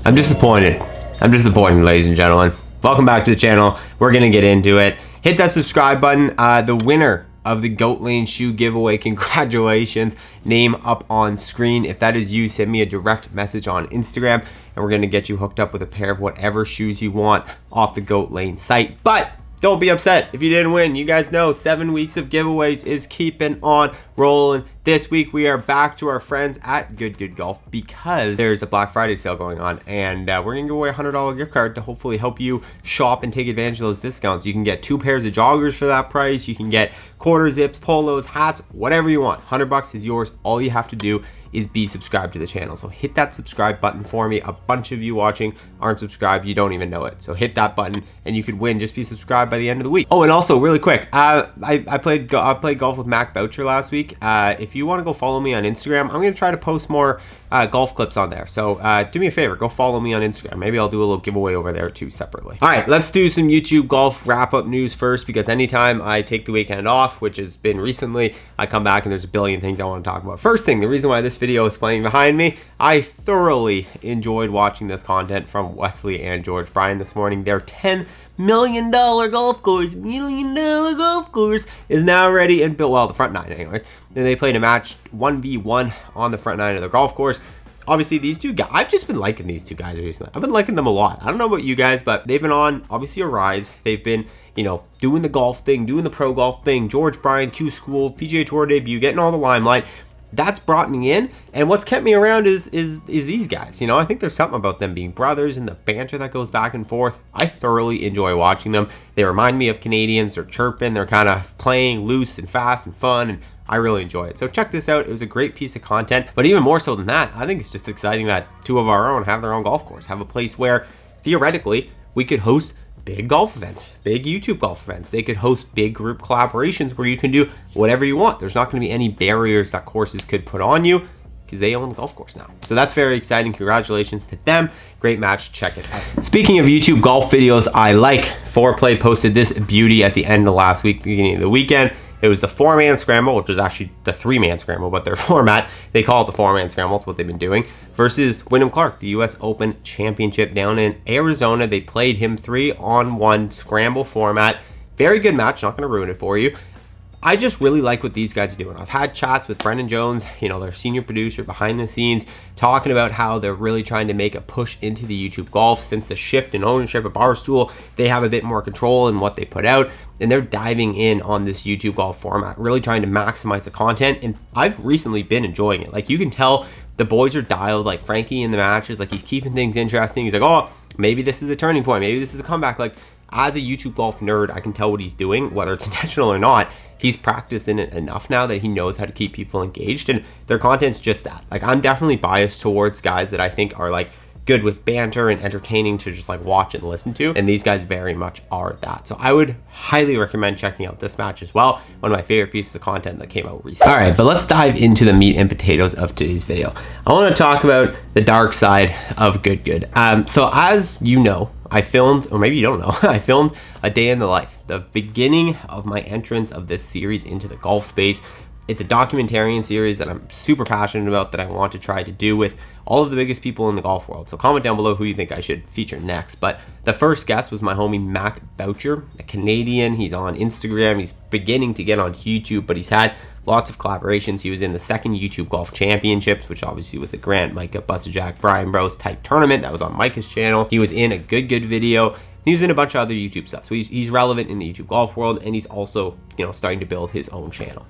I'm disappointed. I'm disappointed, ladies and gentlemen. Welcome back to the channel. We're gonna get into it. Hit that subscribe button. The winner of the Goat Lane shoe giveaway, congratulations. Name up on screen. If that is you, send me a direct message on Instagram and we're gonna get you hooked up with a pair of whatever shoes you want off the Goat Lane site. But don't be upset if you didn't win. You guys know 7 weeks of giveaways is keeping on rolling. This week we are back to our friends at Good Golf because there's a Black Friday sale going on, and we're gonna give away a $100 gift card to hopefully help you shop and take advantage of those discounts. You can get 2 pairs of joggers for that price. You can get quarter zips, polos, hats, whatever you want. $100 is yours. All you have to do is be subscribed to the channel. So hit that subscribe button for me. A bunch of you watching aren't subscribed. You don't even know it. So hit that button and you could win. Just be subscribed by the end of the week. Oh, and also really quick, I played golf with Mac Boucher last week. If you want to go follow me on Instagram, I'm going to try to post more golf clips on there. So do me a favor, go follow me on Instagram. Maybe I'll do a little giveaway over there too separately. All right, let's do some YouTube golf wrap-up news first, because anytime I take the weekend off, which has been recently, I come back and there's a billion things I want to talk about. First thing, the reason why this video is playing behind me, I thoroughly enjoyed watching this content from Wesley and George Bryan this morning. Their $10 million golf course, is now ready and built. Well, the front nine anyways. Then they played a match 1v1 on the front nine of the golf course. Obviously these two guys, I've just been liking these two guys recently. I've been liking them a lot. I don't know about you guys, but they've been on obviously a rise. They've been, you know, doing the golf thing, doing the pro golf thing. George Bryan, Q School, PGA Tour debut, getting all the limelight. That's brought me in, and what's kept me around is these guys. You know, I think there's something about them being brothers and the banter that goes back and forth. I thoroughly enjoy watching them. They remind me of Canadians. They're chirping, they're kind of playing loose and fast and fun, and I really enjoy it. So check this out. It was a great piece of content, but even more so than that, I think it's just exciting that two of our own have their own golf course, have a place where theoretically we could host big golf events, big YouTube golf events. They could host big group collaborations where you can do whatever you want. There's not going to be any barriers that courses could put on you because they own the golf course now. So that's very exciting. Congratulations to them. Great match. Check it out. Speaking of YouTube golf videos I like, Foreplay posted this beauty at the end of last week, beginning of the weekend. It was the 4-man scramble, which was actually the 3-man scramble, but their format, they call it the 4-man scramble. It's what they've been doing, versus Wyndham Clark, the US Open Championship down in Arizona. They played him 3-on-1 scramble format. Very good match. Not going to ruin it for you. I just really like what these guys are doing. I've had chats with Brendan Jones, you know, their senior producer behind the scenes, talking about how they're really trying to make a push into the YouTube golf. Since the shift in ownership of Barstool, they have a bit more control in what they put out, and they're diving in on this YouTube golf format, really trying to maximize the content, and I've recently been enjoying it. Like, you can tell the boys are dialed, like Frankie in the matches, like he's keeping things interesting. He's like, oh, maybe this is a turning point, maybe this is a comeback. Like, as a YouTube golf nerd, I can tell what he's doing, whether it's intentional or not. He's practiced in it enough now that he knows how to keep people engaged, and their content's just that. Like, I'm definitely biased towards guys that I think are like good with banter and entertaining to just like watch and listen to, and these guys very much are that. So I would highly recommend checking out this match as well. One of my favorite pieces of content that came out recently. All right, but let's dive into the meat and potatoes of today's video. I want to talk about the dark side of Good. So as you know, I filmed, or maybe you don't know, I filmed a day in the life, the beginning of my entrance of this series into the golf space. It's a documentarian series that I'm super passionate about, that I want to try to do with all of the biggest people in the golf world. So comment down below who you think I should feature next. But the first guest was my homie Mac Boucher, a Canadian. He's on Instagram. He's beginning to get on YouTube, but he's had lots of collaborations. He was in the second YouTube Golf Championships, which obviously was a Grant, Micah, Bussajack, Brian Bros type tournament that was on Micah's channel. He was in a Good video. He was in a bunch of other YouTube stuff. So he's relevant in the YouTube golf world, and he's also, you know, starting to build his own channel.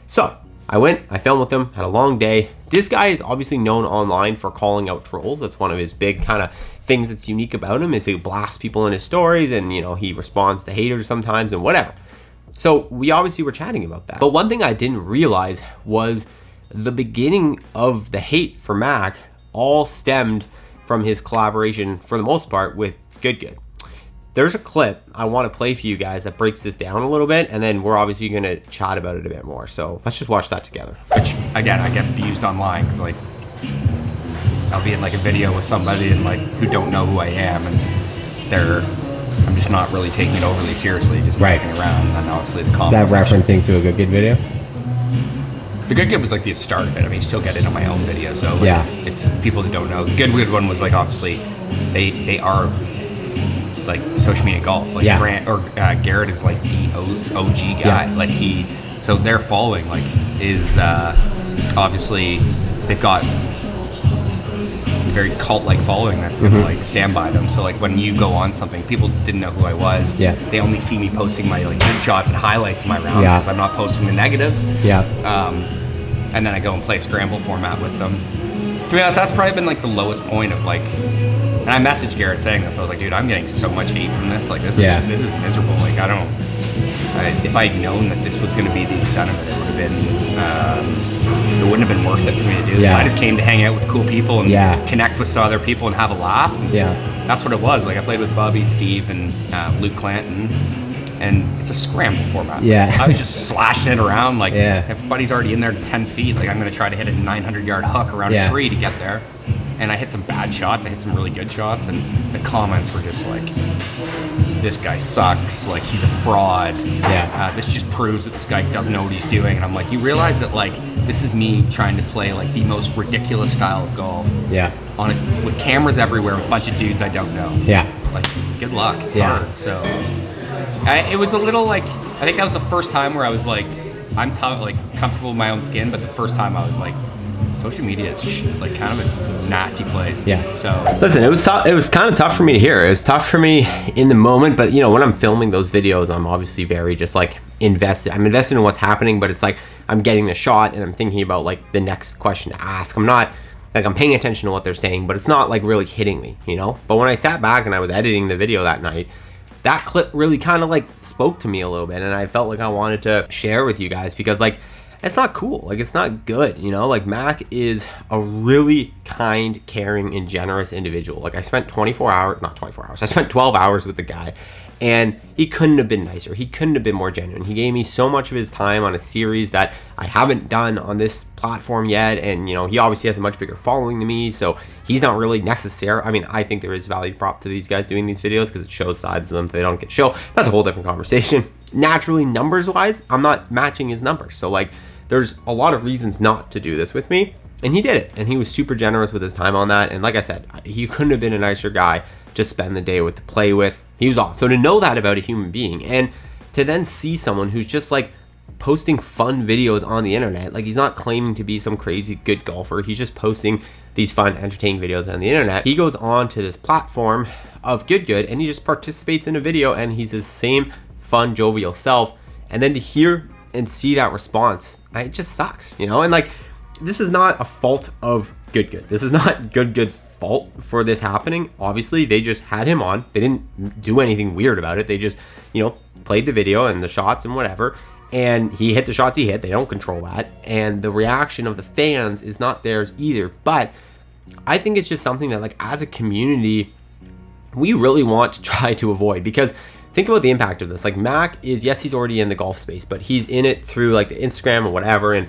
So I went, I filmed with him, had a long day. This guy is obviously known online for calling out trolls. That's one of his big kind of things that's unique about him, is he blasts people in his stories, and, you know, he responds to haters sometimes and whatever. So we obviously were chatting about that. But one thing I didn't realize was the beginning of the hate for Mac all stemmed from his collaboration, for the most part, with Good. There's a clip I want to play for you guys that breaks this down a little bit, and then we're obviously going to chat about it a bit more. So let's just watch that together. Which, again, I get abused online because, like, I'll be in like a video with somebody and like who don't know who I am, and I'm just not really taking it overly seriously, just messing around. And then obviously the comments. Is that referencing to a Good video? The Good Good was like the start of it. I mean, you still get it on my own video, so like, Yeah. it's people that don't know. The Good one was like, obviously, they are like social media golf. Like Yeah. Grant or Garrett is like the OG guy. Yeah. Like so their following like is obviously they've got very cult-like following that's gonna like stand by them. So like when you go on something, people didn't know who I was. Yeah. They only see me posting my like good shots and highlights of my rounds Yeah. because I'm not posting the negatives. Yeah. And then I go and play scramble format with them. To be honest, that's probably been like the lowest point of like. And I messaged Garrett saying this. I was like, dude, I'm getting so much hate from this. Like this is miserable. Like I don't. If I'd known that this was going to be the extent of it, it would have been. It wouldn't have been worth it for me to do this. Yeah. I just came to hang out with cool people and connect with some other people and have a laugh. And that's what it was. Like I played with Bubby, Steve, and Luke Clanton, and it's a scramble format. Yeah. I was just slashing it around. Like Yeah. everybody's already in there to 10 feet. Like I'm going to try to hit a 900-yard hook around a tree to get there. And I hit some bad shots. I hit some really good shots, and the comments were just like, "This guy sucks. Like he's a fraud. This just proves that this guy doesn't know what he's doing." And I'm like, you realize that like this is me trying to play like the most ridiculous style of golf. With cameras everywhere with a bunch of dudes I don't know. Like good luck. It's hard. So it was a little like I think that was the first time where I was like, I'm like comfortable in my own skin, but the first time I was like. Social media is like kind of a nasty place. So listen, it was tough. It was kind of tough for me to hear. It was tough for me in the moment, but you know, when I'm filming those videos, I'm obviously very just like invested. I'm invested in what's happening, but it's like I'm getting the shot and I'm thinking about like the next question to ask. I'm not like I'm paying attention to what they're saying, but it's not like really hitting me, you know? But when I sat back and I was editing the video that night, that clip really kind of like spoke to me a little bit, and I felt like I wanted to share with you guys because like it's not cool. Like it's not good, you know? Like Mac is a really kind, caring, and generous individual. Like I spent 12 hours with the guy, and he couldn't have been nicer. He couldn't have been more genuine. He gave me so much of his time on a series that I haven't done on this platform yet. And you know, he obviously has a much bigger following than me, so he's not really necessary. I mean, I think there is value prop to these guys doing these videos because it shows sides of them that they don't get show. That's a whole different conversation. Naturally, numbers wise, I'm not matching his numbers. So like, there's a lot of reasons not to do this with me, and he did it, and he was super generous with his time on that. And like I said, he couldn't have been a nicer guy to spend the day with, to play with. He was awesome. So to know that about a human being, and to then see someone who's just like posting fun videos on the internet, like he's not claiming to be some crazy good golfer, he's just posting these fun, entertaining videos on the internet. He goes on to this platform of Good, and he just participates in a video, and he's his same fun, jovial self. And then to hear and see that response, it just sucks, you know? And like, this is not a fault of Good. This is not Good's fault for this happening. Obviously, they just had him on. They didn't do anything weird about it. They just, you know, played the video and the shots and whatever. And he hit the shots he hit. They don't control that. And the reaction of the fans is not theirs either. But I think it's just something that, like, as a community, we really want to try to avoid, because think about the impact of this. Like Mac is, yes, he's already in the golf space, but he's in it through like the Instagram or whatever. And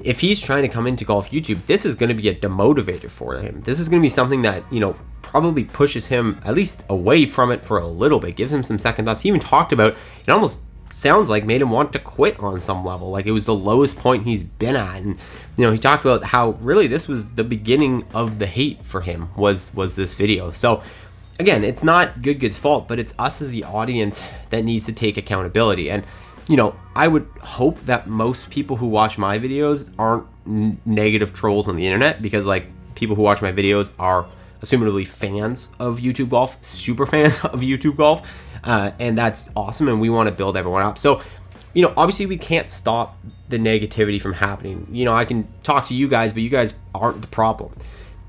if he's trying to come into golf YouTube, this is going to be a demotivator for him. This is going to be something that, you know, probably pushes him at least away from it for a little bit, gives him some second thoughts. He even talked about, it almost sounds like made him want to quit on some level. Like it was the lowest point he's been at. And, you know, he talked about how really this was the beginning of the hate for him was this video. So again, it's not Good's fault, but it's us as the audience that needs to take accountability. And, you know, I would hope that most people who watch my videos aren't negative trolls on the internet, because, like, people who watch my videos are assumedly fans of YouTube golf, super fans of YouTube golf, and that's awesome, and we want to build everyone up. So, you know, obviously we can't stop the negativity from happening. You know, I can talk to you guys, but you guys aren't the problem.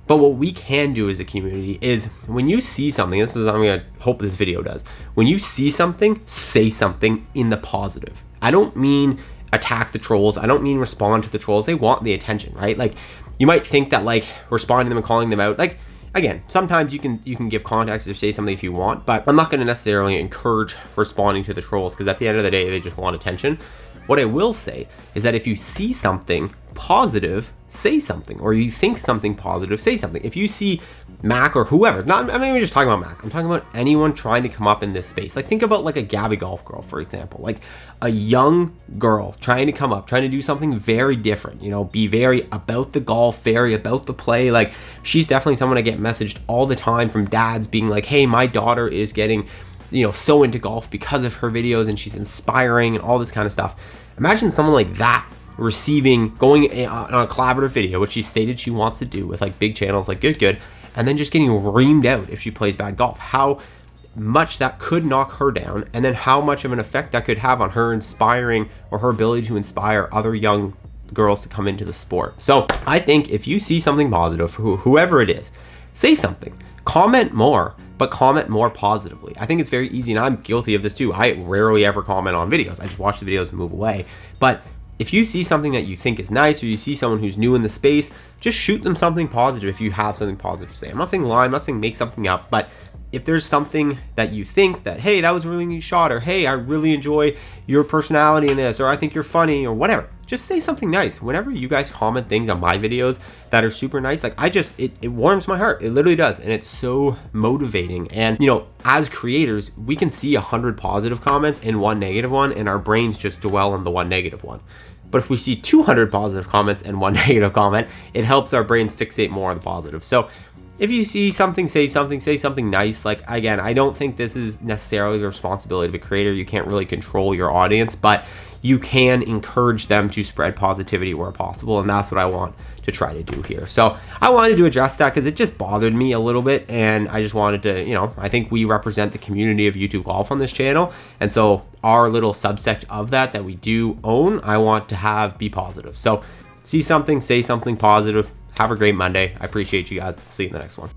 But what we can do as a community is, when you see something, this is what I'm going to hope this video does. When you see something, say something in the positive. I don't mean attack the trolls. I don't mean respond to the trolls. They want the attention, right? Like, you might think that, like, responding to them and calling them out, like, again, sometimes you can give context or say something if you want, but I'm not going to necessarily encourage responding to the trolls, because at the end of the day, they just want attention. What I will say is that if you see something positive, say something, or you think something positive, say something. If you see Mac or whoever, I'm not even just talking about Mac, I'm talking about anyone trying to come up in this space. Like think about like a Gabby Golf Girl, for example, like a young girl trying to come up, trying to do something very different, you know, be very about the golf, very about the play. Like she's definitely someone I get messaged all the time from dads being like, hey, my daughter is getting, you know, so into golf because of her videos and she's inspiring and all this kind of stuff. Imagine someone like that going on a collaborative video, which she stated she wants to do with like big channels like Good, and then just getting reamed out if she plays bad golf. How much that could knock her down, and then how much of an effect that could have on her inspiring, or her ability to inspire other young girls to come into the sport. So I think if you see something positive, whoever it is, say something, comment more, but comment more positively. I think it's very easy, and I'm guilty of this too. I rarely ever comment on videos. I just watch the videos and move away. But if you see something that you think is nice, or you see someone who's new in the space, just shoot them something positive if you have something positive to say. I'm not saying lie, I'm not saying make something up, but if there's something that you think that, hey, that was a really neat shot, or hey, I really enjoy your personality in this, or I think you're funny, or whatever, just say something nice. Whenever you guys comment things on my videos that are super nice, like it warms my heart. It literally does. And it's so motivating. And, you know, as creators, we can see 100 positive comments and 1 negative one, and our brains just dwell on the 1 negative one. But if we see 200 positive comments and 1 negative comment, it helps our brains fixate more on the positive. So if you see something, say something nice. Like, again, I don't think this is necessarily the responsibility of a creator. You can't really control your audience, but you can encourage them to spread positivity where possible, and that's what I want to try to do here. So I wanted to address that because it just bothered me a little bit, and I just wanted to, you know, I think we represent the community of YouTube golf on this channel, and so our little subsect of that we do own, I want to have be positive. So see something, say something positive. Have a great Monday. I appreciate you guys. See you in the next one.